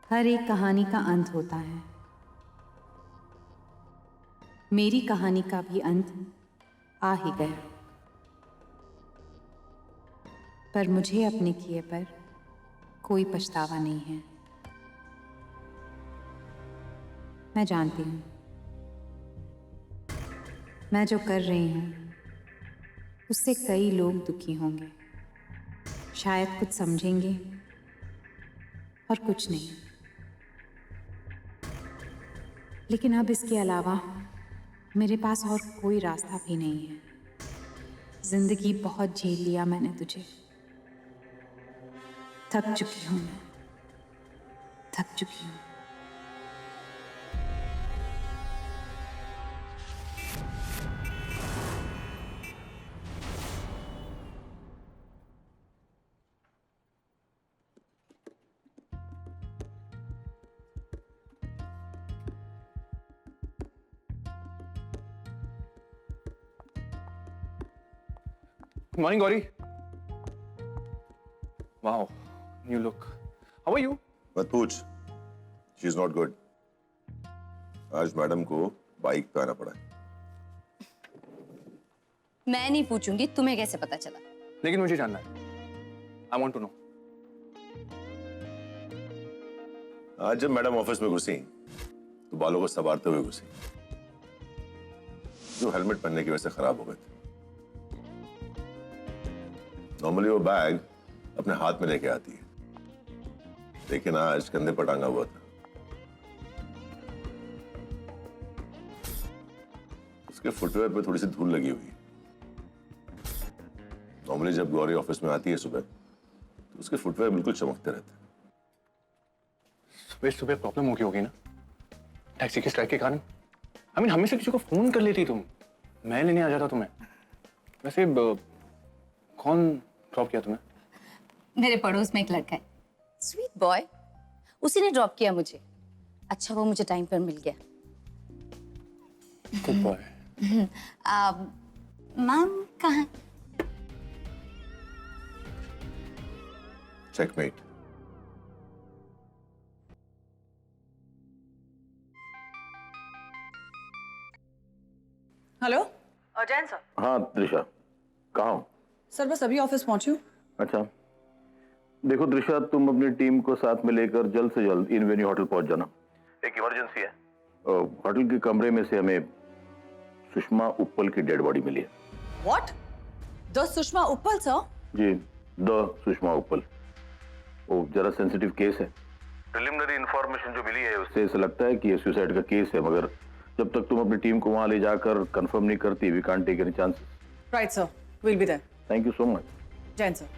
हर एक कहानी का अंत होता है। मेरी कहानी का भी अंत आ ही गया, पर मुझे अपने किए पर कोई पछतावा नहीं है। मैं जानती हूँ मैं जो कर रही हूँ उससे कई लोग दुखी होंगे, शायद कुछ समझेंगे और कुछ नहीं। लेकिन अब इसके अलावा मेरे पास और कोई रास्ता भी नहीं है। जिंदगी बहुत झेल लिया मैंने तुझे। थक चुकी हूँ मैं, थक चुकी हूँ। Morning, Gauri. Wow, you look. How are you? मत पूछ, शी इज नॉट गुड। आज मैडम को बाइक पे आना पड़ा है। मैं नहीं पूछूंगी, तुम्हें कैसे पता चला? लेकिन मुझे जानना है। I want to know. आज जब मैडम ऑफिस में घुसी तो बालों को संवारते हुए घुसी, जो हेलमेट पहनने की वजह से खराब हो गए थे। नॉर्मली वो बैग अपने हाथ में लेके आती है, लेकिन आज कंधे पर टांगा हुआ था। उसके फुटवेयर पे थोड़ी सी धूल लगी हुई है। नॉर्मली जब गौरी ऑफिस में आती है सुबह तो उसके फुटवेयर बिल्कुल चमकते रहते हैं। सुबह सुबह प्रॉब्लम हो गई होगी ना, टैक्सी के स्ट्राइक के कारण। हमेशा किसी को फोन कर लेती तुम, मैं लेने आ जाता तुम्हें। वैसे कौन ड्रॉप किया तुम्हें? मेरे पड़ोस में एक लड़का है, स्वीट बॉय, उसी ने ड्रॉप किया मुझे। अच्छा वो मुझे टाइम पर मिल गया। Good boy. मैम कहाँ? चेकमेट। हेलो। अजैन सर। हाँ त्रिशा, कहाँ हो? सर बस अभी ऑफिस पहुंची हूँ। अच्छा, देखो त्रिशा, तुम अपनी टीम को साथ में लेकर जल्द से जल्द इन वेन्यू होटल पहुंच जाना। एक इमरजेंसी है। होटल के कमरे में से हमें सुषमा उप्पल की डेड बॉडी मिली है। What? The Sushma Uppal sir? जी, द सुषमा उप्पल। वो जरा सेंसिटिव केस है। प्रिलिमिनरी इंफॉर्मेशन जो मिली है उससे ऐसा लगता है कि ये सुसाइड का केस है, मगर जब तक तुम अपनी टीम को वहां ले जाकर कंफर्म नहीं करती, we can't take any chances. Right sir, will be there. Thank you so much. Jain sir.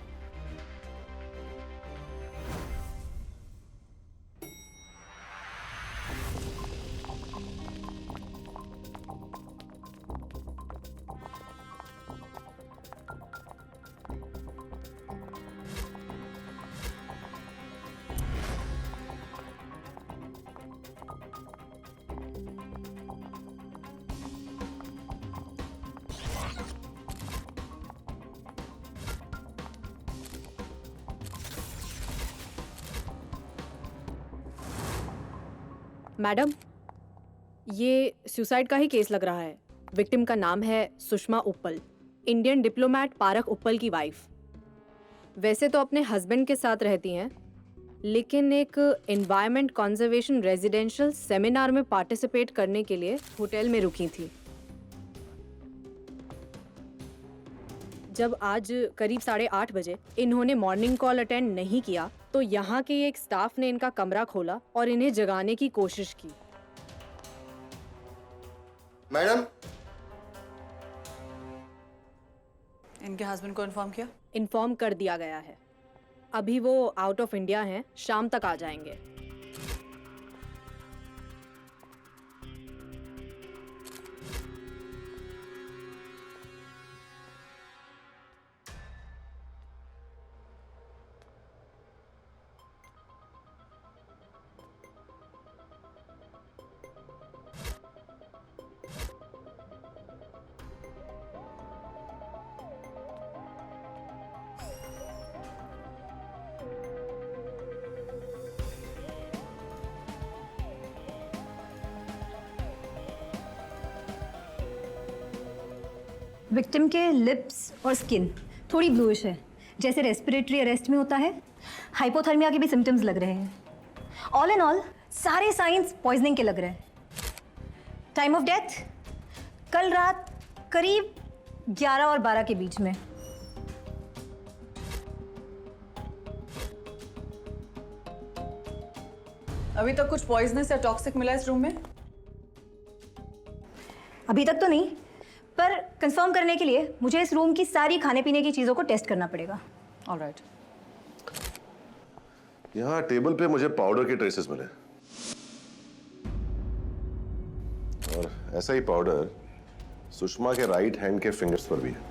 Madam, ये सुसाइड का ही केस लग रहा है। विक्टिम का नाम है सुषमा उप्पल, इंडियन डिप्लोमैट पारक उप्पल की वाइफ। वैसे तो अपने हस्बैंड के साथ रहती हैं, लेकिन एक एनवायरनमेंट कंजर्वेशन रेजिडेंशियल सेमिनार में पार्टिसिपेट करने के लिए होटल में रुकी थी। जब आज करीब 8:30 बजे इन्होंने मॉर्निंग कॉल अटेंड नहीं किया तो यहाँ के एक स्टाफ ने इनका कमरा खोला और इन्हें जगाने की कोशिश की। मैडम, इनके हस्बैंड को इन्फॉर्म किया? इन्फॉर्म कर दिया गया है। अभी वो आउट ऑफ इंडिया हैं, शाम तक आ जाएंगे। विक्टिम के लिप्स और स्किन थोड़ी ब्लूइश है, जैसे रेस्पिरेटरी अरेस्ट में होता है। हाइपोथर्मिया के भी सिम्टम्स लग रहे हैं। ऑल इन ऑल सारे साइंस पॉइजनिंग के लग रहे हैं। टाइम ऑफ डेथ कल रात करीब 11 और 12 के बीच में। अभी तक कुछ पॉइजनस या टॉक्सिक मिला इस रूम में? अभी तक तो नहीं, पर कंफर्म करने के लिए मुझे इस रूम की सारी खाने पीने की चीज़ों को टेस्ट करना पड़ेगा। ऑलराइट। यहाँ टेबल पे मुझे पाउडर के ट्रेसेस मिले और ऐसा ही पाउडर सुषमा के राइट हैंड के फिंगर्स पर भी है।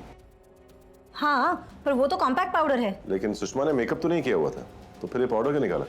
हाँ, पर वो तो कॉम्पैक्ट पाउडर है। लेकिन सुषमा ने मेकअप तो नहीं किया हुआ था, तो फिर ये पाउडर क्यों निकाला?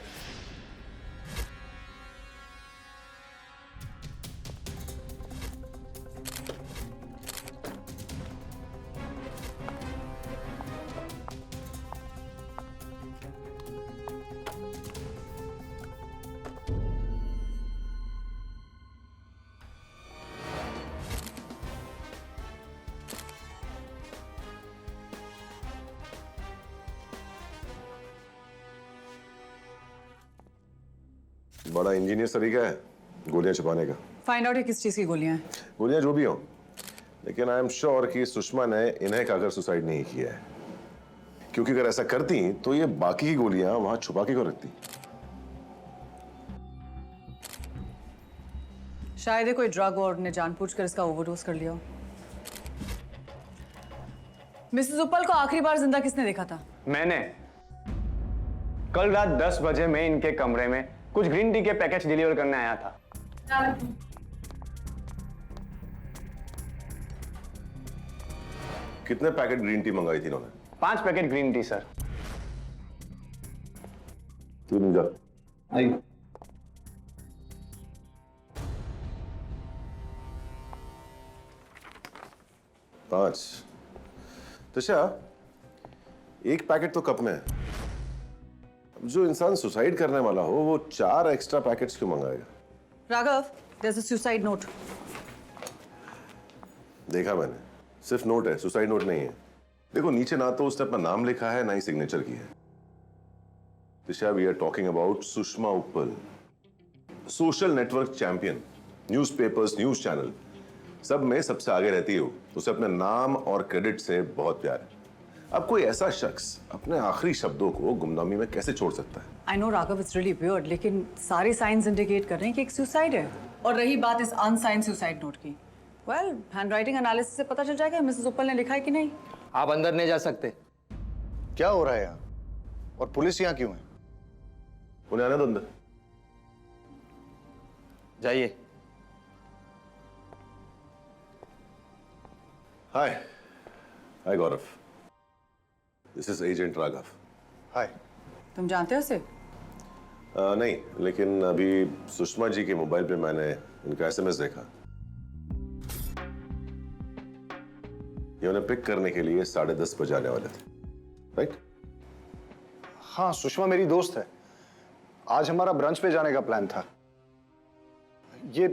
बड़ा इंजीनियस तरीका है गोलियां छुपाने का। फाइंड आउट किस चीज की गोलियां हैं। गोलियां जो भी हो, लेकिन आई एम श्योर कि सुषमा ने इन्हें खाकर सुसाइड नहीं किया है, क्योंकि अगर ऐसा करती तो ये बाकी की गोलियां वहां छुपा के क्यों रखती? शायद ये कोई ड्रग और ने जानबूझकर इसका ओवरडोज कर लिया हो। मिसेस उपल को आखिरी बार जिंदा किसने देखा था? मैंने कल रात 10 बजे मैं इनके कमरे में कुछ ग्रीन टी के पैकेट डिलीवर करने आया था। कितने पैकेट ग्रीन टी मंगाई थी इन्होंने? 5 पैकेट ग्रीन टी सर। तू नहीं जा। आई। पांच। तशा, एक पैकेट तो कप में है। जो इंसान सुसाइड करने वाला हो वो 4 एक्स्ट्रा पैकेट्स क्यों मंगाएगा? Raghav, there's a suicide note. देखा मैंने, सिर्फ नोट है, सुसाइड नोट नहीं है। देखो नीचे ना तो उसने अपना नाम लिखा है ना ही सिग्नेचर की है। Disha, we are talking about Sushma Uppal, social network champion, newspapers, news channel, सब में सबसे आगे रहती हो। उसे अपने नाम और क्रेडिट से बहुत प्यार है। अब कोई ऐसा शख्स अपने आखिरी शब्दों को गुमनामी में कैसे छोड़ सकता है? I know Raghav, it's really weird, लेकिन सारे साइंस इंडिकेट कर रहे हैं कि एक सुसाइड है। और रही बात इस अनसाइंड सुसाइड नोट की, वेल, हैंडराइटिंग एनालिसिस से पता चल जाएगा मिसेस उपल ने लिखा है कि नहीं। आप अंदर नहीं जा सकते। क्या हो रहा है यहाँ? और पुलिस यहाँ क्यों है? उन्हें आने दो अंदर। जाइए। हाय, हाय गौरव, दिस इज एजेंट राघव। हाय। तुम जानते हो उसे? नहीं, लेकिन अभी सुषमा जी के मोबाइल पे मैंने उनका एसएमएस देखा। ये उन्हें पिक करने के लिए 10:30 बजे आने वाले थे, राइट? हाँ, सुषमा मेरी दोस्त है। आज हमारा ब्रंच पे जाने का प्लान था। ये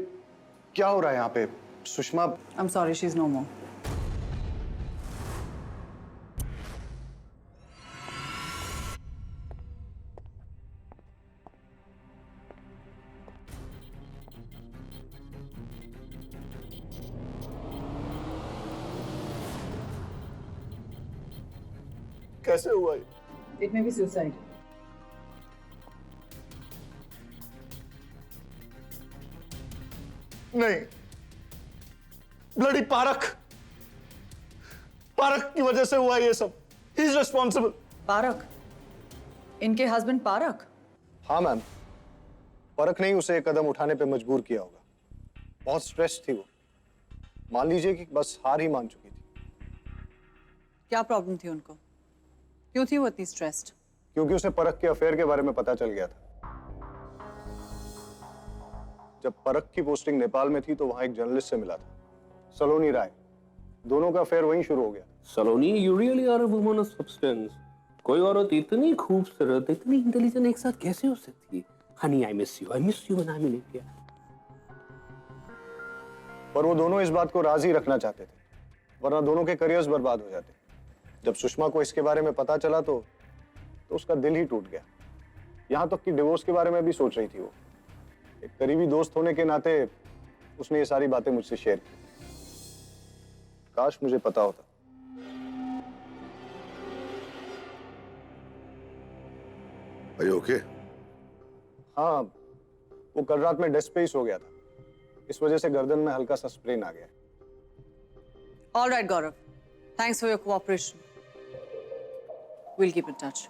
क्या हो रहा है यहाँ पे? Sushma. I'm sorry, she's no more. कैसे हुआ ये? It may be suicide. नहीं, ब्लडी पारक। पारक की वजह से हुआ ये सब। He is responsible. पारक? इनके हस्बैंड पारक? हाँ मैम, पारक ने ही उसे एक कदम उठाने पे मजबूर किया होगा। बहुत स्ट्रेस थी वो। मान लीजिए कि बस हार ही मान चुकी थी। क्या प्रॉब्लम थी उनको? क्यों थी वो इतनी स्ट्रेस्ड? क्योंकि उसे परख के अफेयर के बारे में पता चल गया था। जब परख की पोस्टिंग नेपाल में थी तो वहां एक जर्नलिस्ट से मिला था, सलोनी राय। दोनों का अफेयर वहीं शुरू हो गया। सलोनी, you really are a woman of substance. कोई औरत इतनी खूबसूरत, इतनी इंटेलिजेंट एक साथ कैसे हो सकती है? Honey, I miss you when I'm in India. पर वो दोनों इस बात को राज ही रखना चाहते थे वरना दोनों के करियर्स बर्बाद हो जाते। जब सुषमा को इसके बारे में पता चला तो उसका दिल ही टूट गया। यहां तक कि डिवोर्स के बारे में भी सोच रही थी वो। एक करीबी दोस्त होने के नाते उसने ये सारी बातें मुझसे शेयर की। काश मुझे पता होता। Are you okay? हाँ, वो कल रात में डेस्क पे ही सो गया था। इस वजह से गर्दन में हल्का सा स्प्रेन आ गया। All right, Gaurav. Thanks for your cooperation. We'll keep in touch.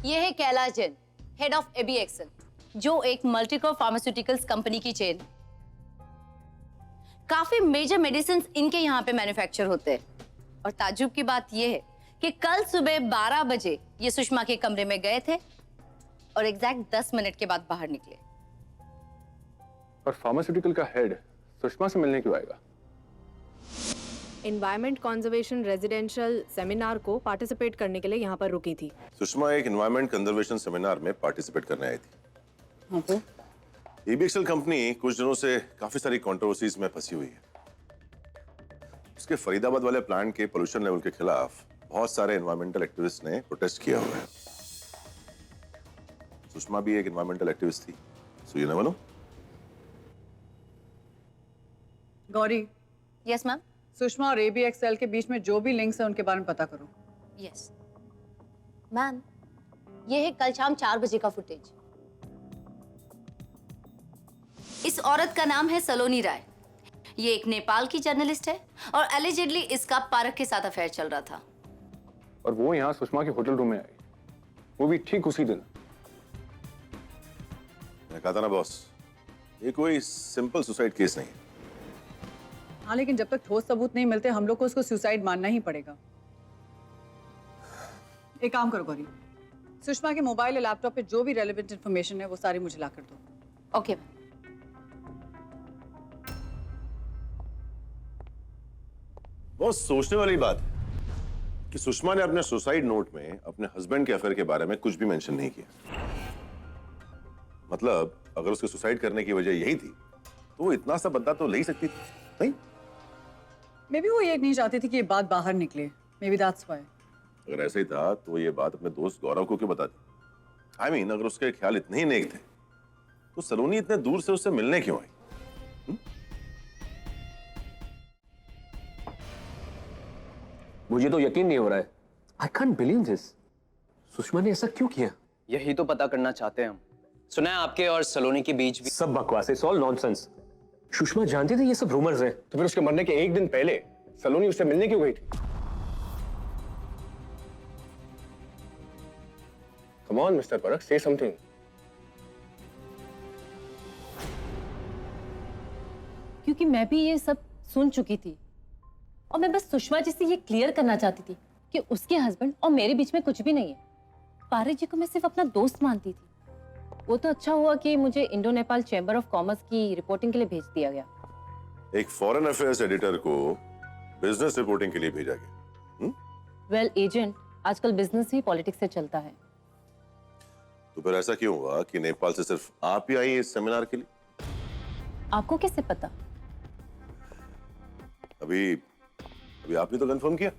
ये है Kailash Jain, head of AB Excel, जो एक मल्टीकॉप फार्मास्यूटिकल्स कंपनी की चेन। काफी मेजर मेडिसिन इनके यहाँ पे मैन्युफैक्चर होते हैं। और ताज्जुब की बात यह है कि कल सुबह 12 बजे ये सुषमा के कमरे में गए थे और एग्जैक्ट 10 मिनट के बाद बाहर निकले। और फार्मास्यूटिकल का हेड सुषमा से मिलने क्यों आएगा? एनवायरमेंट कंजर्वेशन रेजिडेंशियल सेमिनार को पार्टिसिपेट करने के लिए यहाँ पर रुकी थी। सुषमा एक एनवायरमेंट कंजर्वेशन सेमिनार में पार्टिसिपेट करने आई थी। एबीएक्सएल कंपनी कुछ दिनों से काफी सारी कंट्रोवर्सीज में फंसी हुई है। उसके फरीदाबाद वाले प्लांट के पोल्यूशन लेवल के खिलाफ बहुत सारे एनवायरमेंटल एक्टिविस्ट ने प्रोटेस्ट किया हुआ है। सुषमा भी एक एनवायरमेंटल एक्टिविस्ट थी, so you never know. Gauri, yes ma'am. Sushma और एबीएक्सएल के बीच में जो भी लिंक्स है उनके बारे में पता करो। यस मैम, ये है कल शाम 4 बजे का फुटेज। इस औरत का नाम है सलोनी राय। ये एक नेपाल की जर्नलिस्ट है और एलिजिडली इसका पारक के साथ अफेयर चल रहा था। और वो यहाँ सुषमा के होटल रूम में आई, वो भी ठीक उसी दिन। मैं कहा था ना बॉस, ये कोई सिंपल सुसाइड केस नहीं है। हाँ, लेकिन जब तक ठोस सबूत नहीं मिलते हम लोग को उसको सुसाइड मानना ही पड़ेगा। एक काम करो गौरी, सुषमा के मोबाइल या लैपटॉप पे जो भी रेलेवेंट इंफॉर्मेशन है वो सारी मुझे ला कर दो। ओके। बहुत सोचने वाली बात है कि सुषमा ने अपने सुसाइड नोट में अपने हस्बैंड के अफेयर के बारे में कुछ भी मेंशन नहीं किया। मतलब अगर उसके सुसाइड करने की वजह यही थी तो वो इतना सा बदला तो ले ही सकती थी, नहीं? मे बी वो ये नहीं चाहती थी कि ये बात बाहर निकले। May be that's why. अगर ऐसा ही था तो ये बात अपने दोस्त गौरव को क्यों बता दी? I mean, अगर उसके ख्याल इतने ही नेक थे तो सलोनी इतने दूर से उससे मिलने क्यों आई? मुझे तो यकीन नहीं हो रहा है। I can't believe this. Sushma ने ऐसा क्यों किया? यही तो पता करना चाहते हैं हम। सुना है आपके और सलोनी के बीच भी सब बकवास है, ऑल नॉनसेंस। सुषमा जानती थी ये सब रूमर्स हैं। तो फिर उसके मरने के एक दिन पहले सलोनी उससे मिलने क्यों गई थी? Come on, Mr. Parak, say something. क्योंकि मैं भी ये सब सुन चुकी थी और मैं बस सुषमा जी से ये क्लियर करना चाहती थी कि उसके हस्बैंड और मेरे बीच में कुछ भी नहीं है। पारक जी को मैं सिर्फ अपना दोस्त मानती थी। वो तो अच्छा हुआ कि मुझे Indo Nepal chamber of commerce की रिपोर्टिंग के लिए भेज दिया गया। एक फॉरेन अफेयर्स एडिटर को बिजनेस रिपोर्टिंग के लिए भेजा गया। वेल एजेंट, आजकल बिजनेस ही पॉलिटिक्स से चलता है। तो फिर ऐसा क्यों हुआ कि नेपाल से सिर्फ आप ही आई इस सेमिनार के लिए? आपको कैसे पता? अभी आपने तो कंफर्म किया।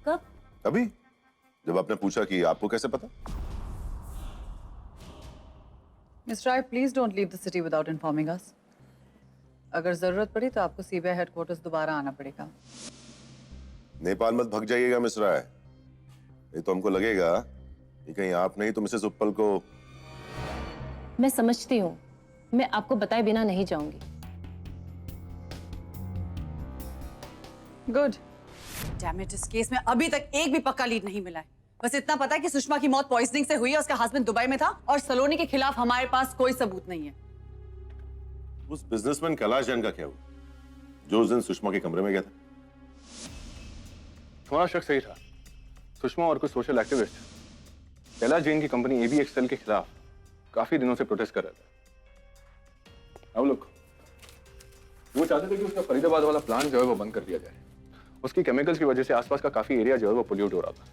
कब? अभी जब आपने पूछा कि आपको कैसे पता। Mister Rai, please don't leave the city without informing us. अगर जरूरत पड़ी तो आपको सीबीआई हेडक्वार्टर्स दोबारा आना पड़ेगा। नेपाल मत भग जाइएगा मिस राय। ये तो हमको लगेगा कि कहीं आप नहीं तो मिसेस उपल को। मैं समझती हूँ, मैं आपको बताए बिना नहीं जाऊंगी। गुड। डैम इट, इस केस में अभी तक एक भी पक्का लीड नहीं मिला है। बस इतना पता है कि सुषमा की मौत पॉइजनिंग से हुई है, उसका हस्बैंड दुबई में था और सलोनी के खिलाफ हमारे पास कोई सबूत नहीं है। उस बिजनेसमैन कैलाश जैन का क्या हुआ जो उस दिन सुषमा के कमरे में गया था? तुम्हारा शक सही था। सुषमा और कुछ सोशल एक्टिविस्ट कैलाश जैन की कंपनी एबीएक्सएल के खिलाफ काफी दिनों से प्रोटेस्ट कर रहे थे। अब लुक, वो चाहते थे कि उसका फरीदाबाद वाला प्लांट जो है वो बंद कर दिया जाए। उसकी केमिकल्स की वजह से आसपास का काफी एरिया जो है वो पोल्यूट हो रहा था।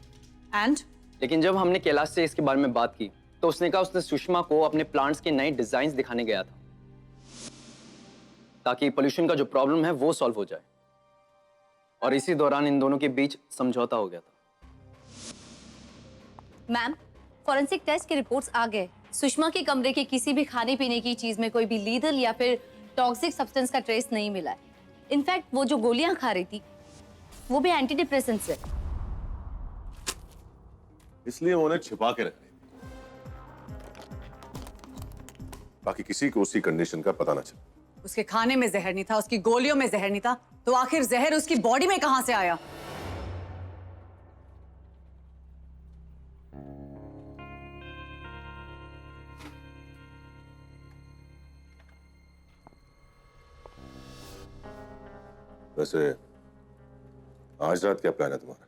एंड लेकिन जब हमने कैलाश से इसके बारे में बात की तो उसने कहा उसने सुषमा को अपने प्लांट्स के नए डिजाइन दिखाने गया था ताकि पोल्यूशन का जो प्रॉब्लम है वो सॉल्व हो जाए, और इसी दौरान इन दोनों के बीच समझौता हो गया था। मैम, फॉरेंसिक टेस्ट के रिपोर्ट्स आ गए। सुषमा के कमरे के किसी भी खाने पीने की चीज में कोई भी लीथल या फिर टॉक्सिक सब्सटेंस का ट्रेस नहीं मिला है। इनफैक्ट वो जो गोलियां खा रही थी वो भी एंटी डिप्रेसेंट्स है। इसलिए वो उन्हें छिपा के रख रही थी, बाकी किसी को उसकी कंडीशन का पता ना चले। उसके खाने में जहर नहीं था, उसकी गोलियों में जहर नहीं था, तो आखिर जहर उसकी बॉडी में कहां से आया? वैसे आज रात क्या प्लान है तुम्हारा?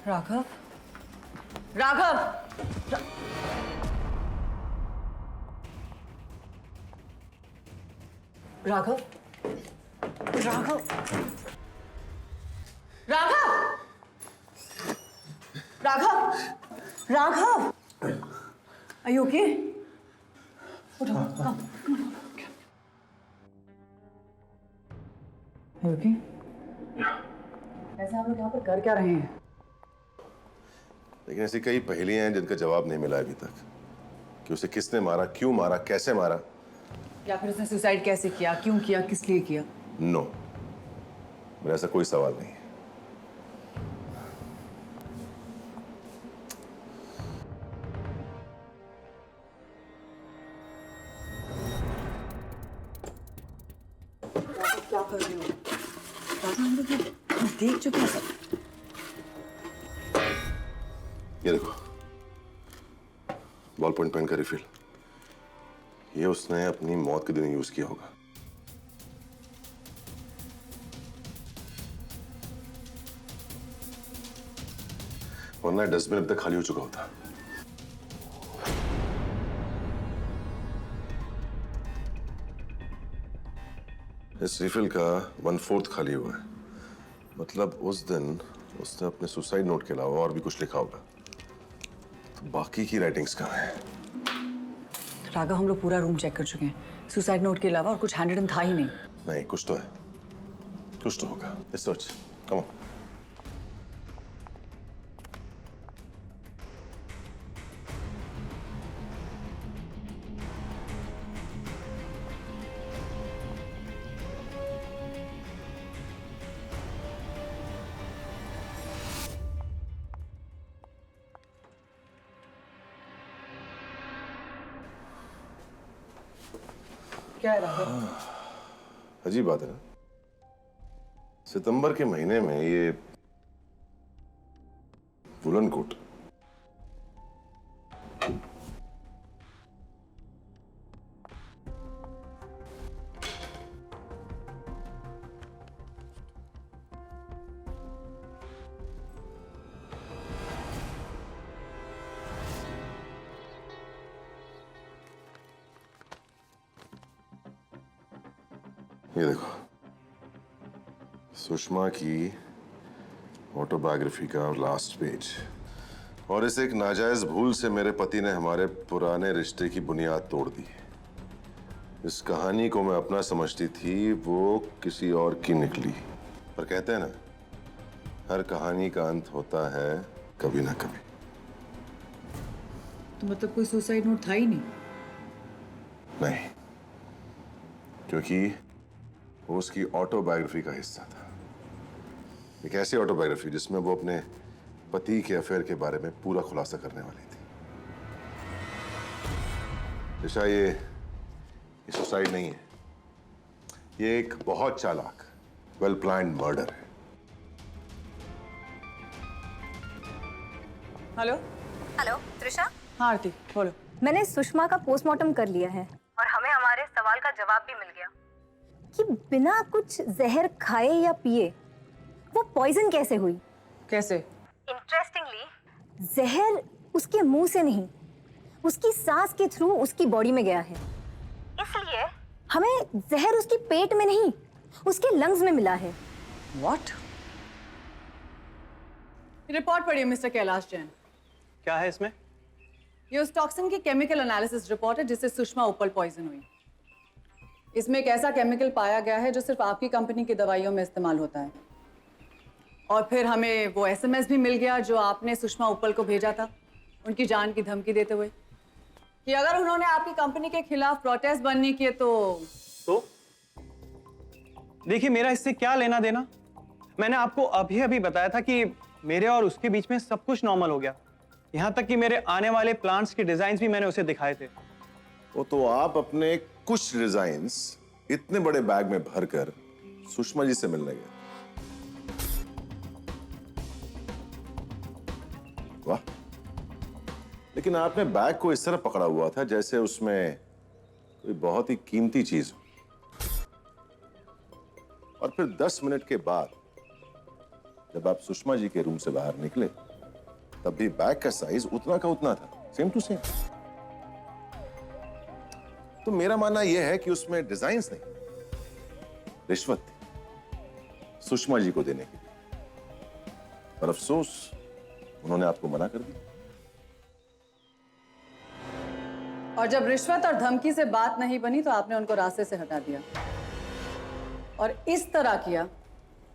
Raghav, Raghav, Raghav, Raghav, Raghav, Raghav, Raghav, are you okay? उठो, come. Are you okay? ऐसे आप लोग यहाँ पर कर क्या रहे हैं? लेकिन ऐसी कई पहेलियां हैं जिनका जवाब नहीं मिला अभी तक, कि उसे किसने मारा, क्यों मारा, कैसे मारा, या फिर उसने सुसाइड कैसे किया, क्यों किया, किस लिए किया? नो, मेरा ऐसा कोई सवाल नहीं है। क्या कर रहे हो? हम लोग देख चुके हैं सब। ये देखो, बॉल पॉइंट पेन का रिफिल। ये उसने अपनी मौत के दिन यूज किया होगा। वरना डस्टबिन अब तक खाली हो चुका होता। इस रिफिल का 1/4 खाली हुआ है। मतलब उस दिन उसने अपने सुसाइड नोट के अलावा और भी कुछ लिखा होगा। तो बाकी की राइटिंग्स कहाँ हैं? राघव, हम लोग पूरा रूम चेक कर चुके हैं। सुसाइड नोट के अलावा और कुछ हैंड रिटन था ही नहीं। नहीं, कुछ तो है, कुछ तो होगा। Let's search. Come on. क्या है राघव? अजीब बात है ना, सितंबर के महीने में ये वुलन कोट, ये देखो, सुषमा की ऑटोबायोग्राफी का लास्ट पेज। और इस एक नाजायज भूल से मेरे पति ने हमारे पुराने रिश्ते की बुनियाद तोड़ दी। इस कहानी को मैं अपना समझती थी, वो किसी और की निकली। पर कहते हैं ना, हर कहानी का अंत होता है कभी ना कभी। तो मतलब कोई सुसाइड नोट था ही नहीं? नहीं, क्योंकि वो उसकी ऑटोबायोग्राफी का हिस्सा था। एक ऐसी ऑटोबायोग्राफी जिसमें वो अपने पति के अफेयर के बारे में पूरा खुलासा करने वाली थी। दिशा, ये सुसाइड नहीं है, ये एक बहुत चालाक, वेल प्लान्ड मर्डर है। हेलो हेलो त्रिशा, हाँ आरती बोलो। मैंने सुषमा का पोस्टमार्टम कर लिया है और हमें हमारे सवाल का जवाब भी मिल गया कि बिना कुछ जहर खाए या पिए वो पॉइजन कैसे हुई। कैसे? इंटरेस्टिंगली, जहर उसके मुंह से नहीं, उसकी सांस के थ्रू उसकी बॉडी में गया है। इसलिए हमें जहर उसके पेट में नहीं, उसके लंग्स में मिला है। व्हाट? रिपोर्ट पढ़िए मिस्टर कैलाश जैन। क्या है इसमें? ये उस टॉक्सिन की केमिकल एनालिसिस रिपोर्ट है जिससे सुषमा उपल पॉइजन हुई। इसमें एक ऐसा केमिकल पाया गया है जो सिर्फ आपकी कंपनी की दवाइयों में इस्तेमाल होता है। और फिर हमें वो एसएमएस भी मिल गया जो आपने सुषमा उपल को भेजा था, उनकी जान की धमकी देते हुए कि अगर उन्होंने आपकी कंपनी के खिलाफ प्रोटेस्ट बंद नहीं किए तो देखिए, मेरा इससे क्या लेना देना। मैंने आपको अभी अभी बताया था कि मेरे और उसके बीच में सब कुछ नॉर्मल हो गया। यहाँ तक कि मेरे आने वाले प्लान्स के डिजाइन्स भी मैंने उसे दिखाए थे। वो तो आप अपने कुछ डिजाइन्स इतने बड़े बैग में भरकर सुषमा जी से मिलने गए। वाह, लेकिन आपने बैग को इस तरह पकड़ा हुआ था जैसे उसमें कोई बहुत ही कीमती चीज हो। और फिर 10 मिनट के बाद जब आप सुषमा जी के रूम से बाहर निकले, तब भी बैग का साइज उतना का उतना था, सेम टू सेम। तो मेरा मानना यह है कि उसमें डिजाइन्स नहीं, रिश्वत थी सुषमा जी को देने के लिए। पर अफसोस, उन्होंने आपको मना कर दिया। और जब रिश्वत और धमकी से बात नहीं बनी तो आपने उनको रास्ते से हटा दिया और इस तरह किया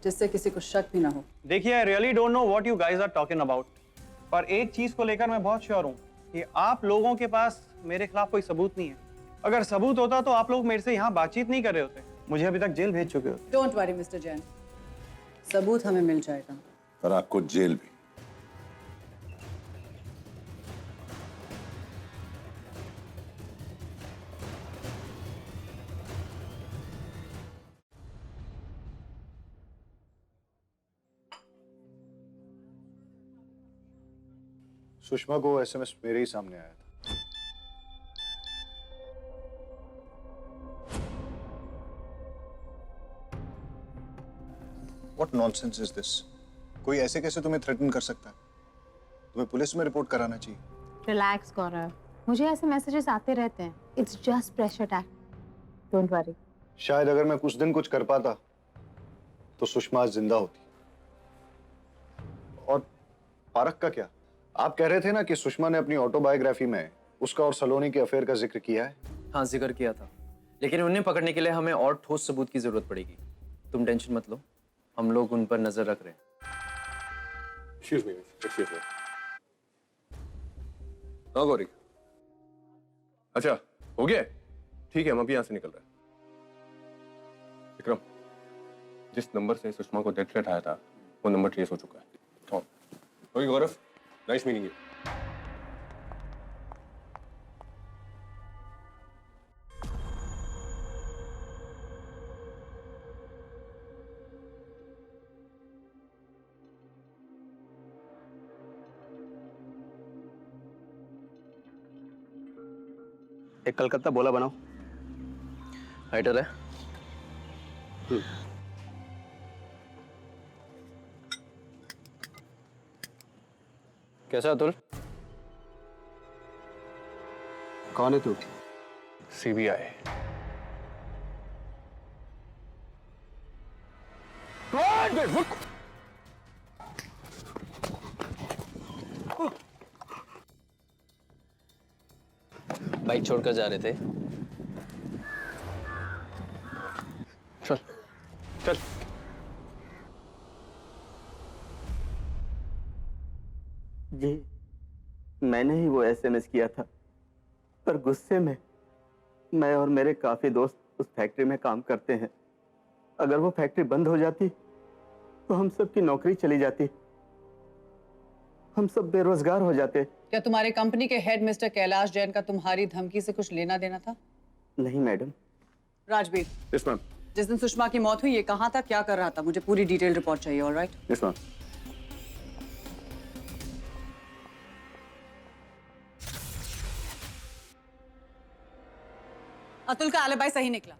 जिससे किसी को शक भी ना हो। देखिए, I really don't know what you guys are talking about, पर एक चीज को लेकर मैं बहुत श्योर हूँ कि आप लोगों के पास मेरे खिलाफ कोई सबूत नहीं है। अगर सबूत होता तो आप लोग मेरे से यहाँ बातचीत नहीं कर रहे होते, मुझे अभी तक जेल भेज चुके होते। डोंट वरी मिस्टर जैन, सबूत हमें मिल जाएगा। और आपको जेल भी। सुषमा को एसएमएस मेरे ही सामने आया था। What nonsense is this? कोई ऐसे कैसे तुम्हें थ्रेटन कर सकता है? तुम्हें पुलिस में रिपोर्ट कराना चाहिए। रिलैक्स गौरव, मुझे ऐसे मैसेजेस आते रहते हैं। It's just pressure attack, don't worry. शायद अगर मैं कुछ दिन कुछ कर पाता तो सुषमा आज जिंदा होती। और पारख का क्या? आप कह रहे थे ना कि सुषमा ने अपनी ऑटोबायोग्राफी में उसका और सलोनी के अफेयर का जिक्र किया है? हाँ, जिक्र किया था, लेकिन उन्हें पकड़ने के लिए हमें और ठोस सबूत की जरूरत पड़ेगी। तुम टेंशन मत लो, हम लोग उन पर नजर रख रहे हैं। Excuse me. हाँ गौरी, अच्छा हो गया? ठीक है, हम अभी यहाँ से निकल रहे हैं। विक्रम, जिस नंबर से सुषमा को डेथ थ्रेट आया था वो नंबर ट्रेस हो चुका है। Okay Gaurav, nice meeting you. एक कलकत्ता बोला बनाओ। राइटर है। कैसा अतुल? कौन है तू? सीबीआई। बाइक छोड़कर जा रहे थे। चल चल। जी, मैंने ही वो एसएमएस किया था, पर गुस्से में मैं और मेरे काफी दोस्त उस फैक्ट्री में काम करते हैं। अगर वो फैक्ट्री बंद हो जाती तो हम सब की नौकरी चली जाती, हम सब बेरोजगार हो जाते। क्या तुम्हारे कंपनी के हेड मिस्टर कैलाश जैन का तुम्हारी धमकी से कुछ लेना देना था? नहीं मैडम। Rajveer, yes ma'am. जिस दिन सुषमा की मौत हुई ये कहाँ था, क्या कर रहा था? मुझे पूरी डिटेल रिपोर्ट चाहिए। ऑलराइट? Yes ma'am. अतुल का आलिबाई सही निकला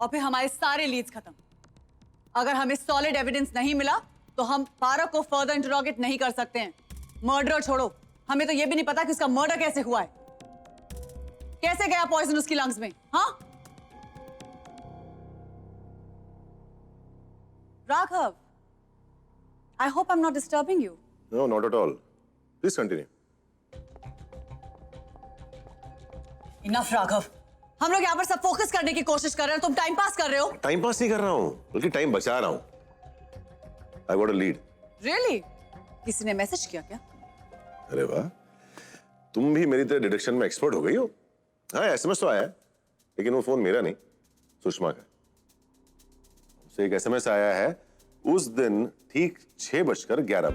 और फिर हमारे सारे लीड्स खत्म। अगर हमें सॉलिड एविडेंस नहीं मिला तो हम पारक को फर्दर इंटरोगेट नहीं कर सकते हैं। मर्डर छोड़ो, हमें तो ये भी नहीं पता कि उसका मर्डर कैसे हुआ है, कैसे गया पॉइजन उसकी लंग्स में। हाँ Raghav, I hope I am not disturbing you. No, not at all, please continue. Enough Raghav, हम लोग यहाँ पर सब फोकस करने की कोशिश कर रहे हैं, तुम टाइम पास कर रहे हो। टाइम पास नहीं कर रहा हूं, बल्कि टाइम बचा रहा हूं। I got a lead. Really? किसी ने मैसेज किया क्या? अरे वाह, तुम भी मेरी तरह डिडक्शन में एक्सपर्ट हो गई हो। हाँ, एसएमएस तो आया है, लेकिन वो फोन मेरा नहीं, सुषमा का। उससे एक एसएमएस आया है उस दिन ठीक 6:11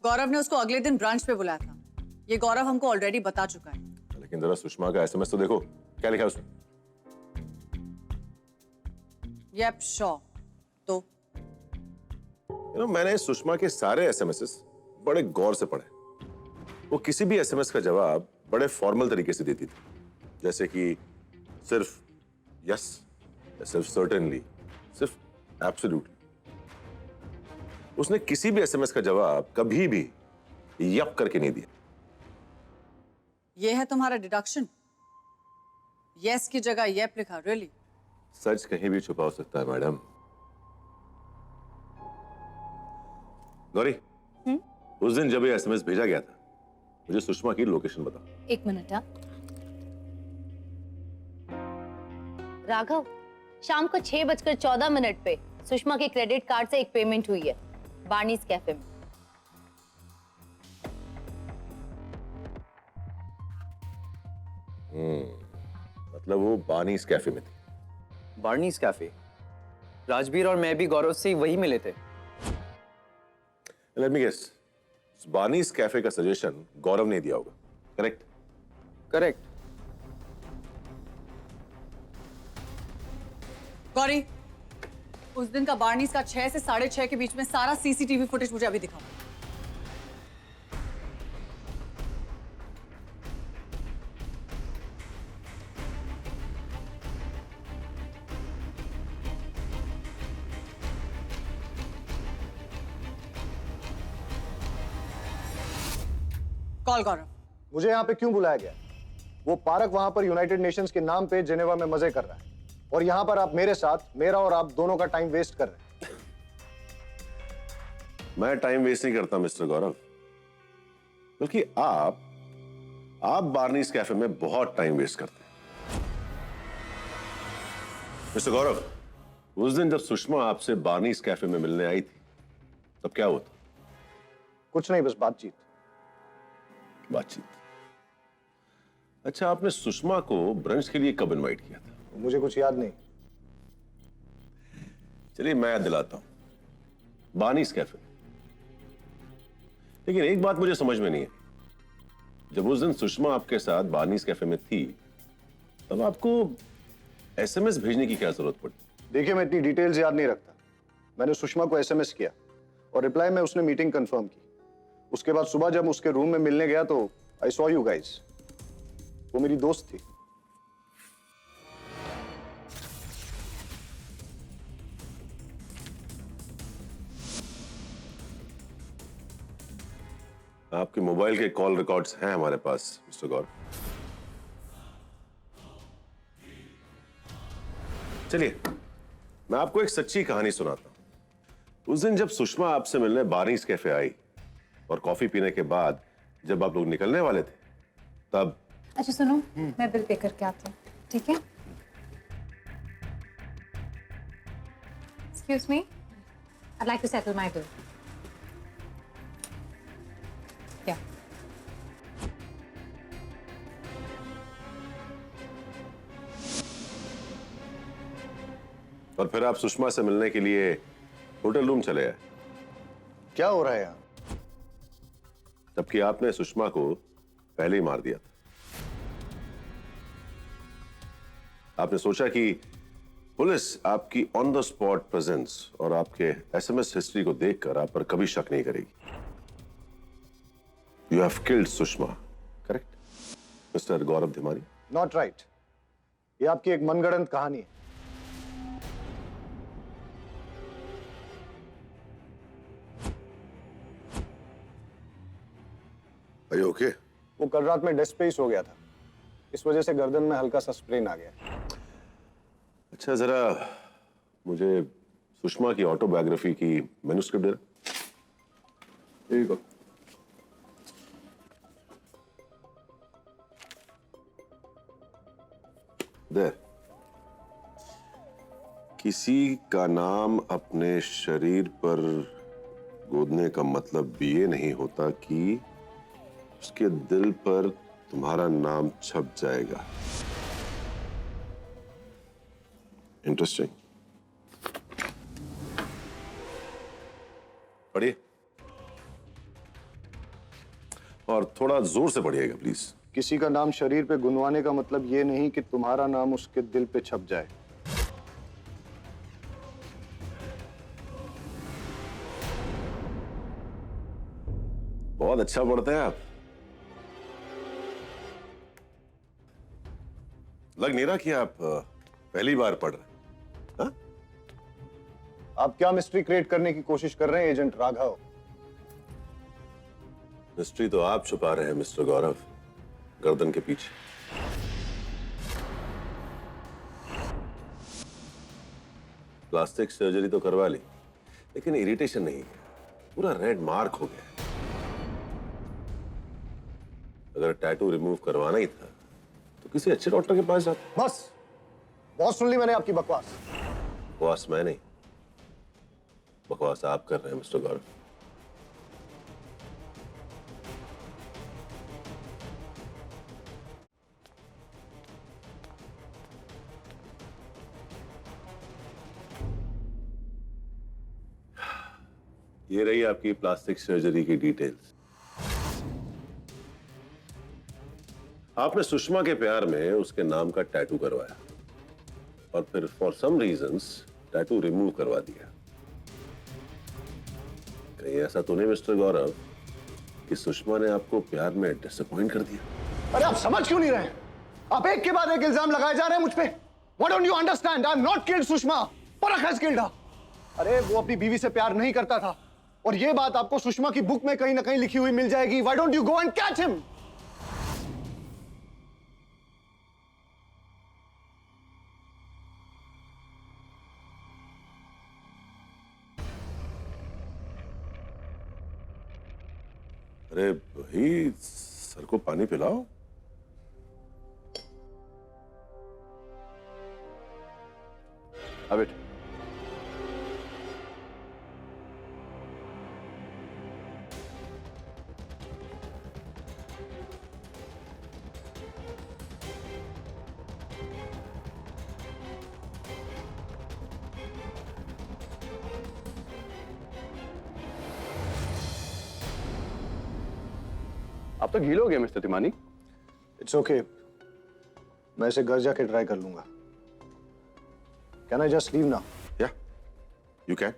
गौरव ने उसको अगले दिन ब्रांच पे बुलाया था। ये गौरव हमको ऑलरेडी बता चुका है। लेकिन जरा सुषमा का एसएमएस तो देखो, क्या लिखा है उसमें। Yup, sure. तो मैंने सुषमा के सारे एसएमएस बड़े गौर से पढ़े। वो किसी भी एसएमएस का जवाब बड़े फॉर्मल तरीके से देती थी, जैसे कि सिर्फ यस, सिर्फ सर्टेनली, सिर्फ एब्सोल्युटली। उसने किसी भी एसएमएस का जवाब कभी भी यप करके नहीं दिया। ये है तुम्हारा डिडक्शन? यस की जगह यप लिखा? रियली? सच कहीं भी छुपा हो सकता है मैडम। गौरी, उस दिन जब ये एसएमएस भेजा गया था, मुझे सुषमा की लोकेशन बताओ। एक मिनट। हाँ, राघव, शाम को 6:14 पे सुषमा के क्रेडिट कार्ड से एक पेमेंट हुई है बार्नीज कैफे में। मतलब वो बानीज कैफे में थी। बार्नीज कैफे? राजवीर और मैं भी गौरव से वही मिले थे। लेट मी गेस, बानीज कैफे का सजेशन गौरव ने दिया होगा, करेक्ट? करेक्ट। गौरी, उस दिन का बार्नीज का 6 से 6:30 के बीच में सारा सीसीटीवी फुटेज मुझे अभी दिखाओ। कॉल गौरव। मुझे यहाँ पे क्यों बुलाया गया? वो पारक वहां पर यूनाइटेड नेशंस के नाम पे जेनेवा में मजे कर रहा है, और यहाँ पर आप मेरे साथ, मेरा और आप दोनों का टाइम वेस्ट कर रहे हैं। मैं टाइम वेस्ट नहीं करता मिस्टर गौरव, बल्कि आप आप बार्नीज कैफे में बहुत टाइम वेस्ट करते हैं। मिस्टर गौरव, उस दिन जब सुषमा आपसे बार्नीज कैफे में मिलने आई थी तब क्या हुआ था? कुछ नहीं, बस बातचीत। बातचीत। अच्छा, आपने सुषमा को ब्रंच के लिए कब इनवाइट किया था? मुझे कुछ याद नहीं। चलिए मैं याद दिलाता हूं, बार्नीज कैफे। लेकिन एक बात मुझे समझ में नहीं है, जब उस दिन सुषमा आपके साथ बार्नीज कैफे में थी तब आपको एसएमएस भेजने की क्या जरूरत पड़ी? देखिए, मैं इतनी डिटेल्स याद नहीं रखता। मैंने सुषमा को एसएमएस किया और रिप्लाई में उसने मीटिंग कंफर्म की। उसके बाद सुबह जब उसके रूम में मिलने गया तो आई सॉ यू गाइस। वो मेरी दोस्त थी। आपके मोबाइल के कॉल रिकॉर्ड्स हैं हमारे पास मिस्टर गौरव। चलिए मैं आपको एक सच्ची कहानी सुनाता हूं। उस दिन जब सुषमा आपसे मिलने बार्नीज कैफे आई और कॉफी पीने के बाद जब आप लोग निकलने वाले थे तब। अच्छा सुनो, मैं बिल पे करके आती हूँ, ठीक है? Excuse me, I'd like to settle my bill. Yeah. और फिर आप सुषमा से मिलने के लिए होटल रूम चले आए। क्या हो रहा है यहाँ? जबकि आपने सुषमा को पहले ही मार दिया था। आपने सोचा कि पुलिस आपकी ऑन द स्पॉट प्रेजेंस और आपके एसएमएस हिस्ट्री को देखकर आप पर कभी शक नहीं करेगी। You have killed Sushma, correct mister Gaurav Dhimari? Not right. ये आपकी एक मनगढ़ंत कहानी है। Are you okay? वो कल रात में डेस्क पे ही सो गया था, इस वजह से गर्दन में हल्का सा स्प्रेन आ गया। अच्छा, जरा मुझे सुषमा की ऑटोबायोग्राफी की मैन्युस्क्रिप्ट दे रहा। Here you go. There. किसी का नाम अपने शरीर पर गोदने का मतलब भी ये नहीं होता कि उसके दिल पर तुम्हारा नाम छप जाएगा। इंटरेस्टिंग। पढ़िए और थोड़ा जोर से पढ़िएगा प्लीज। किसी का नाम शरीर पे गुनवाने का मतलब ये नहीं कि तुम्हारा नाम उसके दिल पे छप जाए। बहुत अच्छा पढ़ते हैं आप। लग नहीं रहा कि आप पहली बार पढ़ रहे हैं। हाँ? आप क्या मिस्ट्री क्रिएट करने की कोशिश कर रहे हैं एजेंट राघव? मिस्ट्री तो आप छुपा रहे हैं मिस्टर गौरव, गर्दन के पीछे। प्लास्टिक सर्जरी तो करवा ली, लेकिन इरिटेशन नहीं है, पूरा रेड मार्क हो गया। अगर टैटू रिमूव करवाना ही था तो किसी अच्छे डॉक्टर के पास जाते। बस, बहुत सुन ली मैंने आपकी बकवास। बकवास मैं नहीं, बकवास आप कर रहे हैं मिस्टर गौरव। ये रही आपकी प्लास्टिक सर्जरी की डिटेल्स। आपने सुषमा के प्यार में उसके नाम का टैटू करवाया और फिर for some reasons tattoo remove करवा दिया। कहीं ऐसा तो नहीं मिस्टर गौरव कि सुषमा ने आपको प्यार में डिसअपॉइंट कर दिया? अरे आप समझ क्यों नहीं रहे? आप एक के बाद एक इल्जाम लगाए जा रहे हैं मुझ पे। Why don't you understand? I'm not killed Sushma, परख has killed her। अरे वो अपनी बीवी से प्यार नहीं करता था और ये बात आपको सुषमा की बुक में कहीं ना कहीं लिखी हुई मिल जाएगी। Why don't you go and catch him? अरे भाई, सर को पानी पिलाओ। अब इट आप तो गील हो गए मिस्टर तिमानी। इट्स ओके, मैं इसे घर जाके ट्राई कर लूंगा। Can I just leave now? या यू कैन।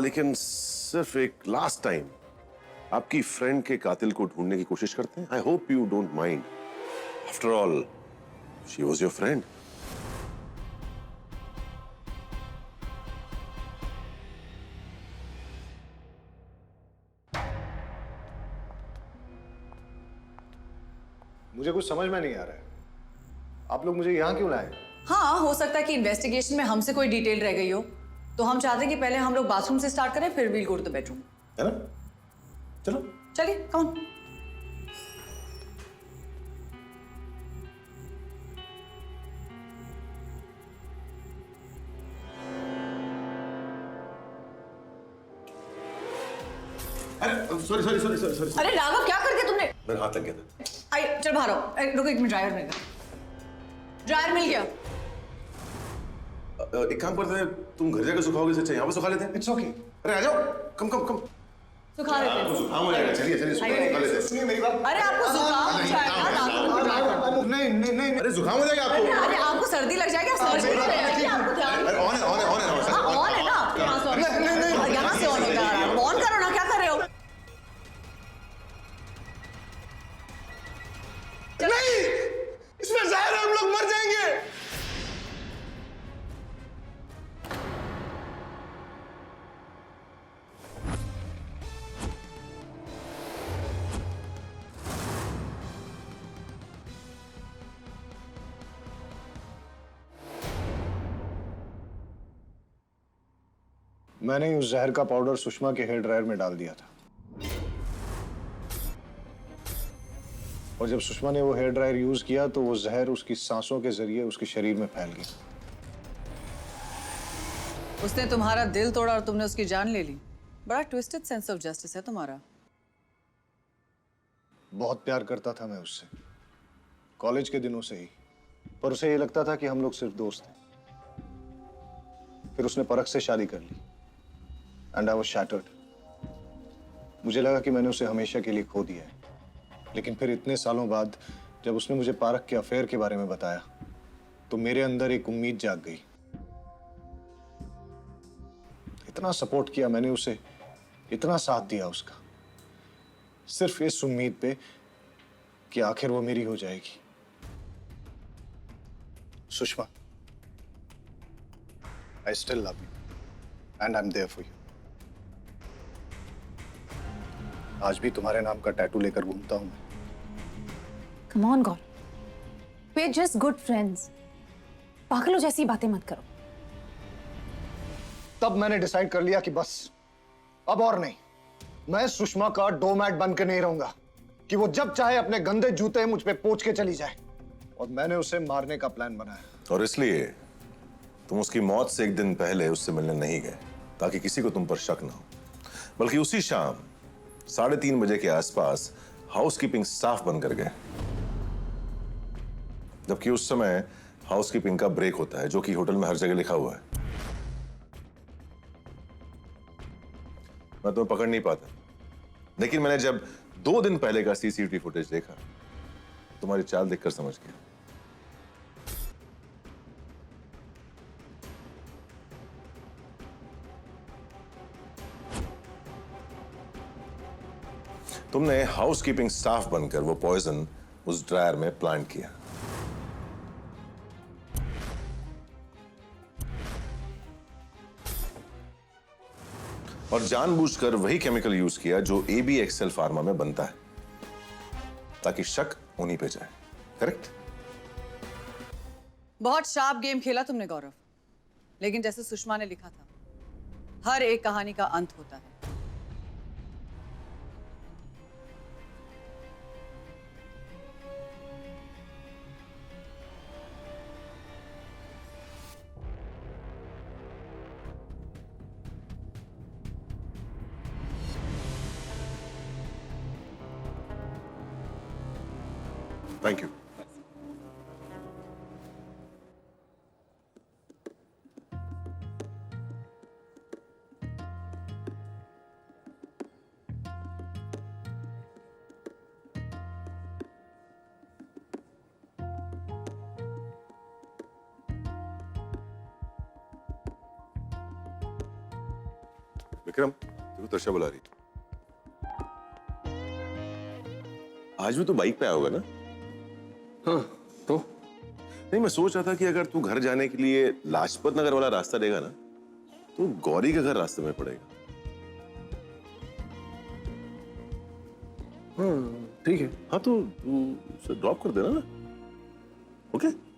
लेकिन सिर्फ एक लास्ट टाइम आपकी फ्रेंड के कातिल को ढूंढने की कोशिश करते हैं। I hope you don't mind, after all she was your friend. मुझे कुछ समझ में नहीं आ रहा है, आप लोग मुझे यहाँ क्यों लाए? हाँ, हो सकता है कि इन्वेस्टिगेशन में हमसे कोई डिटेल रह गई हो, तो हम चाहते हैं कि पहले हम लोग बाथरूम से स्टार्ट करें, फिर we'll go to the bedroom. है ना? चलो चलिए, कम ऑन। अरे sorry sorry sorry sorry sorry. अरे राघव, क्या कर दिया तुमने? मेरा हाथ लग गया था। आई चल बाहर आओ। रुको एक मिनट, ड्रायर मिल गया। ड्रायर मिल गया। एक काम करते हैं, तुम घर जाकर सुखाओगे, सच्चा यहाँ पे सुखा लेते हैं। It's okay. अरे आ जाओ, कम कम कम। सुखा लेते हैं। जुकाम हो जाएगा, चलिए चलिए सुखा लेते हैं। सुनिए मेरी बात। अरे आपको जुकाम हो जाएगा, नहीं नहीं नहीं, अरे जुकाम हो जाएगा आपको। अरे आपको सर्दी लग जाएगी, आप सर्दी में रहेंगे, आपको ध्यान। अरे ऑन है ऑन है ऑन है ना। हाँ, ऑन है ना आपके यहाँ से? नहीं, यहाँ से ऑन होता है। ऑन करो ना, क्या कर रहे हो? नहीं, इसमें जहर है, हम लोग मर जाएंगे। मैंने उस जहर का पाउडर सुषमा के हेयर ड्रायर में डाल दिया था, और जब सुषमा ने वो हेयर ड्रायर यूज किया तो वो जहर उसकी सांसों के जरिए उसके शरीर में फैल गया। उसने तुम्हारा दिल तोड़ा और तुमने उसकी जान ले ली। बड़ा ट्विस्टेड सेंस ऑफ जस्टिस है तुम्हारा। बहुत प्यार करता था मैं उससे, कॉलेज के दिनों से ही, पर उसे ये लगता था कि हम लोग सिर्फ दोस्त हैं। फिर उसने परख से शादी कर ली एंड आई वाज शैटर्ड। मुझे लगा कि मैंने उसे हमेशा के लिए खो दिया है, लेकिन फिर इतने सालों बाद जब उसने मुझे पारख के अफेयर के बारे में बताया तो मेरे अंदर एक उम्मीद जाग गई। इतना सपोर्ट किया मैंने उसे, इतना साथ दिया उसका, सिर्फ इस उम्मीद पे कि आखिर वो मेरी हो जाएगी। Sushma, I still love you and I'm there for you. आज भी तुम्हारे नाम का टैटू लेकर घूमता हूं मैं। Come on Gaur, we are just good friends. पागलों जैसी बातें मत करो। तब मैंने डिसाइड कर लिया कि बस अब और नहीं, मैं सुषमा का डोमैट बन के नहीं रहूंगा कि वो जब चाहे अपने गंदे जूते मुझ पे पोंछ के चली जाए। और मैंने उसे मारने का प्लान बनाया। और इसलिए तुम उसकी मौत से एक दिन पहले उससे मिलने नहीं गए ताकि किसी को तुम पर शक ना हो, बल्कि उसी शाम 3:30 बजे के आसपास हाउसकीपिंग स्टाफ बनकर गए, जबकि उस समय हाउसकीपिंग का ब्रेक होता है, जो कि होटल में हर जगह लिखा हुआ है। मैं तुम्हें पकड़ नहीं पाता, लेकिन मैंने जब 2 दिन पहले का सीसीटीवी फुटेज देखा, तुम्हारी चाल देखकर समझ गया। तुमने हाउसकीपिंग स्टाफ बनकर वो पॉइजन उस ड्रायर में प्लांट किया। और जानबूझकर वही केमिकल यूज किया जो AB एक्सेल फार्मा में बनता है, ताकि शक उन्हीं पे जाए। करेक्ट? बहुत शार्प गेम खेला तुमने गौरव, लेकिन जैसे सुषमा ने लिखा था, हर एक कहानी का अंत होता है। Thank you. विक्रम, तेरे को तर्षा बुला रही। आज भी तू बाइक पे आया होगा ना? हाँ, तो नहीं, मैं सोच रहा था कि अगर तू घर जाने के लिए लाजपत नगर वाला रास्ता लेगा ना, तो गौरी का घर रास्ते में पड़ेगा। हाँ ठीक है। हाँ तो तू ड्रॉप कर देना ना, ओके?